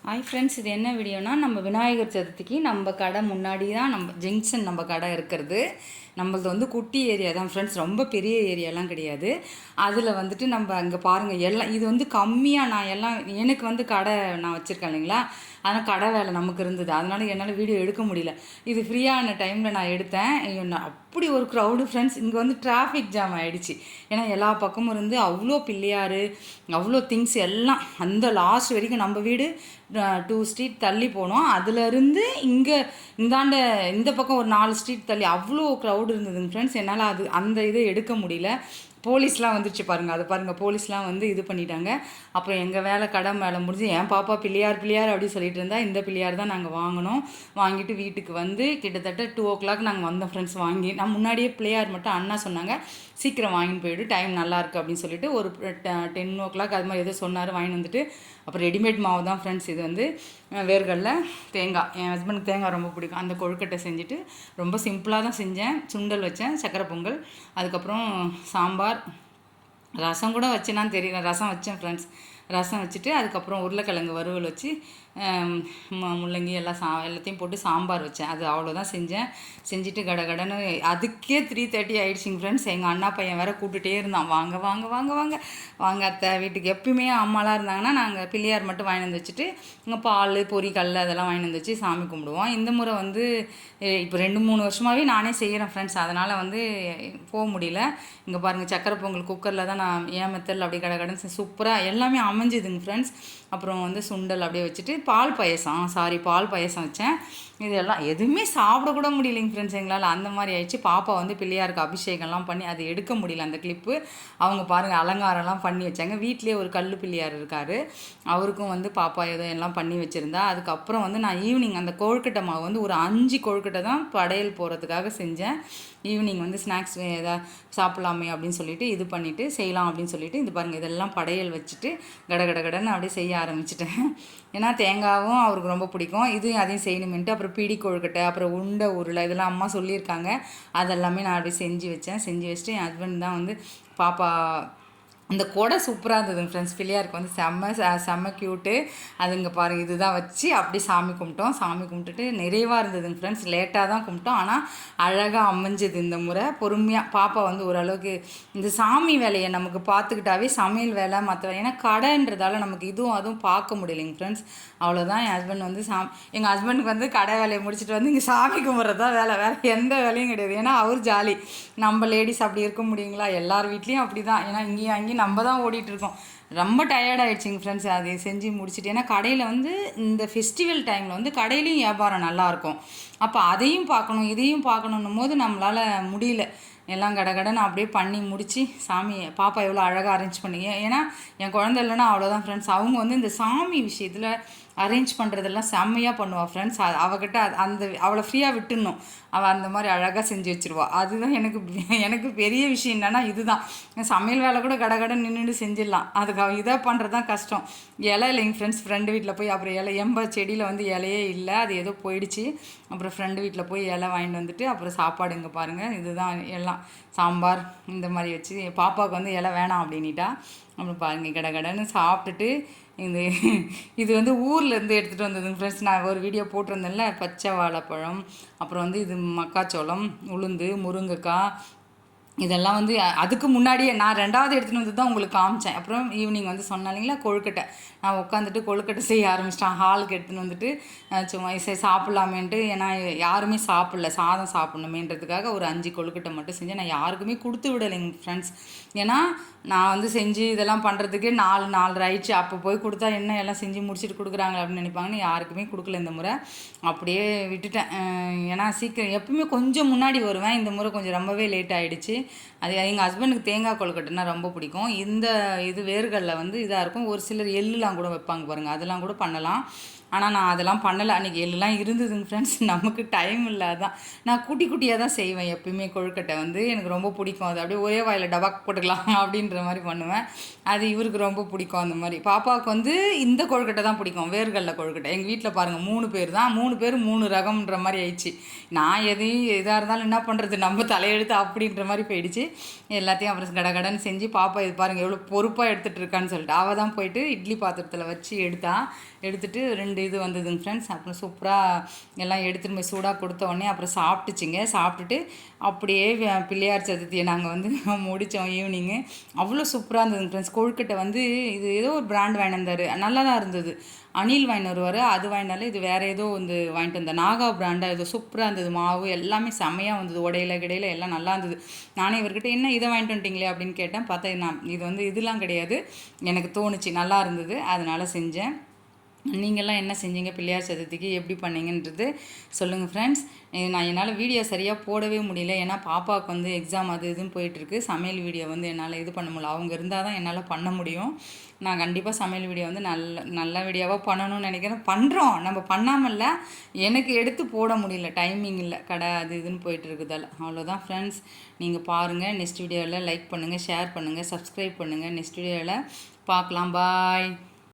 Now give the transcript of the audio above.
Hi friends, இது என்ன வீடியோனா, நம்ம விநாயகர் சதுர்த்திக்கு நம்ம கடை முன்னாடி தான் நம்ம ஜங்ஷன் நம்ம கடை இருக்கிறது. நம்மளது வந்து குட்டி ஏரியா தான் ஃப்ரெண்ட்ஸ், ரொம்ப பெரிய ஏரியாலாம் கிடையாது. அதில் வந்துட்டு நம்ம அங்கே பாருங்கள், எல்லாம் இது வந்து கம்மியாக நான் எல்லாம் எனக்கு வந்து கடை நான் வச்சுருக்கேன் இல்லைங்களா, ஆனால் கடை வேலை நமக்கு இருந்தது, அதனால் என்னால் வீடியோ எடுக்க முடியல. இது ஃப்ரீயான டைமில் நான் எடுத்தேன். அப்படி ஒரு க்ரௌடு ஃப்ரெண்ட்ஸ், இங்கே வந்து டிராஃபிக் ஜாம் ஆகிடுச்சு. ஏன்னா எல்லா பக்கமும் இருந்து அவ்வளோ பிள்ளையார், அவ்வளோ திங்ஸ் எல்லாம் அந்த லாஸ்ட் வரைக்கும் நம்ம வீடு 2 ஸ்ட்ரீட் தள்ளி போனோம். அதுலேருந்து இங்கே இந்தாண்ட இந்த பக்கம் ஒரு 4 ஸ்ட்ரீட் தள்ளி அவ்வளோ க்ரௌடு இருந்ததுங்க ஃப்ரெண்ட்ஸ். என்னால் அந்த இதை எடுக்க முடியல. போலீஸ்லாம் வந்துடுச்சு பாருங்கள், அதை பாருங்கள், போலீஸ்லாம் வந்து இது பண்ணிட்டாங்க. அப்புறம் எங்கள் வேலை கடை வேலை முடிஞ்சு என் பாப்பா பிள்ளையார் அப்படி சொல்லிட்டு இருந்தால், இந்த பிள்ளையார் தான் நாங்கள் வாங்கினோம். வாங்கிட்டு வீட்டுக்கு வந்து கிட்டத்தட்ட 2 o'clock நாங்கள் வந்தோம் ஃப்ரெண்ட்ஸ். வாங்கி நான் முன்னாடியே பிள்ளையார் மட்டும் அண்ணா சொன்னாங்க சீக்கிரம் வாங்கின்னு போயிடு, டைம் நல்லாயிருக்கு அப்படின்னு சொல்லிட்டு ஒரு 10 o'clock அது மாதிரி ஏதோ சொன்னார், வாங்கிட்டு வந்துட்டு. அப்புறம் ரெடிமேட் மாவு தான் ஃப்ரெண்ட்ஸ், இது வந்து வேர்கடல தேங்காய், என் ஹஸ்பண்டுக்கு தேங்காய் ரொம்ப பிடிக்கும். அந்த கொழுக்கட்டை செஞ்சுட்டு ரொம்ப சிம்பிளாக தான் செஞ்சேன். சுண்டல் வச்சேன், சக்கரை பொங்கல், அதுக்கப்புறம் சாம்பார், ரசம் கூட வச்சேனான்னு தெரியல, ரசம் வச்சேன் ஃப்ரெண்ட்ஸ். ரசம் வச்சுட்டு அதுக்கப்புறம் உருளைக்கிழங்கு வறுவல் வச்சு முள்ளங்கி எல்லாம் எல்லாத்தையும் போட்டு சாம்பார் வச்சேன். அது அவ்வளோதான் செஞ்சேன். செஞ்சுட்டு கடகடன்னு அதுக்கே 3:30 ஆகிடுச்சிங்க ஃப்ரெண்ட்ஸ். எங்கள் அண்ணா பையன் வேறு கூப்பிட்டுட்டே இருந்தான், வாங்க வாங்க வாங்க வாங்க வாங்க அத்தை வீட்டுக்கு. எப்பயுமே அம்மாலாம் இருந்தாங்கன்னா நாங்கள் பிள்ளையார் மட்டும் வாங்கிட்டு வந்து வச்சுட்டு இங்கே பால் பொரி கடலை அதெல்லாம் வாங்கிட்டு வந்து வச்சு சாமி கும்பிடுவோம். இந்த முறை வந்து இப்போ 2-3 வருஷமாகவே நானே செய்கிறேன் ஃப்ரெண்ட்ஸ், அதனால் வந்து போக முடியல. இங்கே பாருங்கள், சக்கரை பொங்கல் குக்கரில் தான் நான் ஏன் மெத்தடில் அப்படியே கடகடன்னு சூப்பராக எல்லாமே அமைஞ்சுதுங்க ஃப்ரெண்ட்ஸ். அப்புறம் வந்து சுண்டல் அப்படியே வச்சுட்டு பால் பாயசம் வச்சேன். இதெல்லாம் எதுவுமே சாப்பிடக்கூட முடியலைங்க ஃப்ரெண்ட்ஸ் எங்களால், அந்த மாதிரி ஆயிடுச்சு. பாப்பா வந்து பிள்ளையாருக்கு அபிஷேகம்லாம் பண்ணி அது எடுக்க முடியல அந்த கிளிப்பு. அவங்க பாருங்கள் அலங்காரம்லாம் பண்ணி வச்சாங்க. வீட்லேயே ஒரு கல் பிள்ளையார் இருக்கார், அவருக்கும் வந்து பாப்பா ஏதோ எல்லாம் பண்ணி வச்சுருந்தா. அதுக்கப்புறம் வந்து நான் ஈவினிங் அந்த கொழுக்கட்டை மாவு வந்து ஒரு 5 கொழுக்கட்டை தான் படையல் போகிறதுக்காக செஞ்சேன். ஈவினிங் வந்து ஸ்நாக்ஸ் எதாவது சாப்பிட்லாமே அப்படின்னு சொல்லிட்டு இது பண்ணிவிட்டு செய்யலாம் அப்படின்னு சொல்லிட்டு இது பாருங்கள், இதெல்லாம் படையல் வச்சுட்டு கடன்னு அப்படியே செய்ய ஆரம்பிச்சிட்டேன். ஏன்னா தேங்காவும் அவருக்கு ரொம்ப பிடிக்கும், அதையும் செய்யணுமென்ட்டு. அப்புறம் பிடி கொழுக்கட்டை, அப்புறம் உருளை இதெல்லாம் அம்மா சொல்லியிருக்காங்க. அதெல்லாமே நான் அப்படியே செஞ்சு வச்சுட்டு என் ஹஸ்பண்ட் தான் வந்து பாப்பா அந்த கொடை சூப்பராக இருந்ததுங்க ஃப்ரெண்ட்ஸ். பிள்ளையாருக்கு வந்து செம்ம க்யூட்டு. அதுங்க பாருங்கள், இதுதான் வச்சு அப்படி சாமி கும்பிட்டுட்டு நிறைவாக இருந்ததுங்க ஃப்ரெண்ட்ஸ். லேட்டாக தான் கும்பிட்டோம், ஆனால் அழகாக அமைஞ்சது இந்த முறை. பொறுமையாக பாப்பா வந்து ஓரளவுக்கு இந்த சாமி வேலையை நமக்கு பார்த்துக்கிட்டாவே சமையல் வேலை மற்ற வேலை, ஏன்னா கடைன்றதால நமக்கு அதுவும் பார்க்க முடியலைங்க ஃப்ரெண்ட்ஸ். அவ்வளோதான். என் ஹஸ்பண்ட் வந்து எங்கள் ஹஸ்பண்டுக்கு வந்து கடை வேலையை முடிச்சுட்டு வந்து இங்கே சாமி கும்பிட்றது தான் வேலை, எந்த வேலையும் கிடையாது. ஏன்னா அவர் ஜாலி. நம்ம லேடிஸ் அப்படி இருக்க முடியுங்களா? எல்லார் வீட்லேயும் அப்படி தான். ஏன்னா இங்கேயும் நம்ம தான் ஓடிட்டுருக்கோம். ரொம்ப டயர்டாகிடுச்சிங்க ஃப்ரெண்ட்ஸ் அதை செஞ்சு முடிச்சுட்டு. ஏன்னா கடையில் வந்து இந்த ஃபெஸ்டிவல் டைமில் வந்து கடையிலையும் வியாபாரம் நல்லாயிருக்கும். அப்போ அதையும் பார்க்கணும் இதையும் பார்க்கணுன்னும் போது நம்மளால் முடியல. எல்லாம் கடகடன்னு அப்படியே பண்ணி முடித்து சாமி பாப்பா எவ்வளோ அழகாக அரேஞ்ச் பண்ணிங்க. ஏன்னா என் குழந்தை இல்லைன்னா அவ்வளோதான் ஃப்ரெண்ட்ஸ். அவங்க வந்து இந்த சாமி விஷயத்தில் அரேஞ்ச் பண்ணுறதெல்லாம் செம்மையாக பண்ணுவாள் ஃப்ரெண்ட்ஸ். அவகிட்ட அவளை ஃப்ரீயாக விட்டுடணும், அவள் அந்த மாதிரி அழகாக செஞ்சு வச்சுருவாள். அதுதான் எனக்கு பெரிய விஷயம் என்னென்னா இதுதான். சமையல் வேலை கூட கடகடன்னு நின்றுட்டு செஞ்சிடலாம், அதுக்கு இதாக பண்ணுறது தான் கஷ்டம். இலை இல்லைங்க ஃப்ரெண்ட்ஸ், ஃப்ரெண்டு வீட்டில் போய் அப்புறம் எம்ப செடியில் வந்து இலையே இல்லை, அது ஏதோ போயிடுச்சு. அப்புறம் ஃப்ரெண்டு வீட்டில் போய் இலை வாங்கிட்டு வந்துட்டு அப்புறம் சாப்பாடு இங்கே பாருங்கள், இதுதான் எல்லாம் சாம்பார் இந்த மாதிரி வச்சு. பாப்பாவுக்கு வந்து இலை வேணாம் அப்படின்னிட்டா. அப்புறம் பாருங்கள் கடகடன்னு சாப்பிட்டுட்டு இது வந்து ஊர்லேருந்து எடுத்துகிட்டு வந்ததுங்க ஃப்ரெண்ட்ஸ். நான் ஒரு வீடியோ போட்டிருந்தேன்ல, பச்சை வாழைப்பழம், அப்புறம் வந்து இது மக்காச்சோளம், உளுந்து, முருங்கைக்காய், இதெல்லாம் வந்து அதுக்கு முன்னாடியே நான் 2வது எடுத்துகிட்டு வந்து தான் உங்களுக்கு காமிச்சேன். அப்புறம் ஈவினிங் வந்து சொன்னாலிங்களா கொழுக்கட்டை, நான் உட்காந்துட்டு கொழுக்கட்டை செய்ய ஆரம்பிச்சிட்டேன். ஹாலுக்கு எடுத்துன்னு வந்துட்டு சும்மா சாப்பிட்லாமேன்ட்டு. ஏன்னா யாருமே சாப்பிடல, சாதம் சாப்பிட்ணுமேன்றதுக்காக ஒரு 5 கொழுக்கட்டை மட்டும் செஞ்சேன். நான் யாருக்குமே கொடுத்து விடலைங்க ஃப்ரெண்ட்ஸ். ஏன்னா நான் வந்து செஞ்சு இதெல்லாம் பண்ணுறதுக்கு 4 ஆயிடுச்சு. அப்போ போய் கொடுத்தா என்ன எல்லாம் செஞ்சு முடிச்சுட்டு கொடுக்குறாங்க அப்படின்னு நினைப்பாங்கன்னு யாருக்குமே கொடுக்கல இந்த முறை. அப்படியே விட்டுட்டேன். ஏன்னா சீக்கிரம் எப்பவுமே கொஞ்சம் முன்னாடி வருவேன், இந்த முறை கொஞ்சம் ரொம்பவே லேட் ஆகிடுச்சு. அது எங்கள் ஹஸ்பண்டுக்கு தேங்காய் கொழுக்கட்டைன்னா ரொம்ப பிடிக்கும். இது வேர்களில் வந்து இதாக இருக்கும். ஒரு சிலர் எள்ளுலாம் கூட வைப்பாங்க பாருங்கள், அதெல்லாம் கூட பண்ணலாம். ஆனால் நான் அதெல்லாம் பண்ணலை. அன்றைக்கி எல்லாம் இருந்ததுங்க ஃப்ரெண்ட்ஸ், நமக்கு டைம் இல்லை. அதான் நான் குட்டியாக தான் செய்வேன் எப்பயுமே. கொழுக்கட்டை வந்து எனக்கு ரொம்ப பிடிக்கும். அது அப்படியே ஒரே வாயில் டபாக் போட்டுக்கலாம் அப்படின்ற மாதிரி பண்ணுவேன். அது இவருக்கு ரொம்ப பிடிக்கும். அந்த மாதிரி பாப்பாவுக்கு வந்து இந்த கொழுக்கட்டை தான் பிடிக்கும், வேர்கடல கொழுக்கட்டை. எங்கள் வீட்டில் பாருங்கள் 3 பேர் தான், 3 பேர் 3 ரகம்ன்ற மாதிரி ஆயிடுச்சு. நான் எதாக இருந்தாலும் என்ன பண்ணுறது, நம்ம தலையெழுத்து அப்படின்ற மாதிரி போயிடுச்சு. எல்லாத்தையும் அப்புறம் கடகடன்னு செஞ்சு பாப்பா இது பாருங்கள் எவ்வளோ பொறுப்பாக எடுத்துகிட்டு இருக்கான்னு சொல்லிட்டு அவள் தான் போயிட்டு இட்லி பாத்திரத்தில் வச்சு எடுத்துகிட்டு 2 இது வந்ததுங்க ஃப்ரெண்ட்ஸ். அப்புறம் சூப்பராக எல்லாம் எடுத்துகிட்டு போய் சூடாக கொடுத்த உடனே அப்புறம் சாப்பிட்டுச்சிங்க. சாப்பிட்டுட்டு அப்படியே பிள்ளையார் சதுர்த்தியை நாங்கள் வந்து முடித்தோம் ஈவினிங்கு. அவ்வளோ சூப்பராக இருந்ததுங்க ஃப்ரெண்ட்ஸ். கொழுக்கட்டை வந்து இது ஏதோ ஒரு பிராண்ட் வாங்கிட்டு வந்தார், நல்லா தான் இருந்தது. அணில் வாங்கிட்டு வருவார், அது வாங்கினாலும் இது வேறு ஏதோ வந்து வாங்கிட்டு வந்தேன், நாகா பிராண்டாக ஏதோ சூப்பராக இருந்தது. மாவு எல்லாமே செம்மையாக வந்தது, உடையில கிடையில எல்லாம் நல்லா இருந்தது. நானே இவர்கிட்ட என்ன இதை வாங்கிட்டு வந்துட்டிங்களே அப்படின்னு கேட்டேன். பார்த்தா இது வந்து இதெல்லாம் கிடையாது, எனக்கு தோணுச்சு நல்லா இருந்தது அதனால் செஞ்சேன். நீங்கள்லாம் என்ன செஞ்சீங்க பிள்ளையார் சதுர்த்திக்கு, எப்படி பண்ணீங்கன்றது சொல்லுங்கள் ஃப்ரெண்ட்ஸ். நான் என்னால் வீடியோ சரியாக போடவே முடியல, ஏன்னா பாப்பாவுக்கு வந்து எக்ஸாம் அது இதுன்னு போயிட்டுருக்கு. சமையல் வீடியோ வந்து என்னால் இது பண்ண முடியல, அவங்க இருந்தால் தான் என்னால் பண்ண முடியும். நான் கண்டிப்பாக சமையல் வீடியோ வந்து நல்ல வீடியோவாக பண்ணணும்னு நினைக்கிறேன். பண்ணுறோம், நம்ம பண்ணாமல்ல, எனக்கு எடுத்து போட முடியல, டைமிங் இல்லை, கடை அது இதுன்னு போயிட்டு இருக்குதால். அவ்வளோதான் ஃப்ரெண்ட்ஸ். நீங்கள் பாருங்கள், நெக்ஸ்ட் வீடியோவில் லைக் பண்ணுங்கள், ஷேர் பண்ணுங்கள், சப்ஸ்கிரைப் பண்ணுங்கள். நெக்ஸ்ட் வீடியோவில் பார்க்கலாம். பாய்.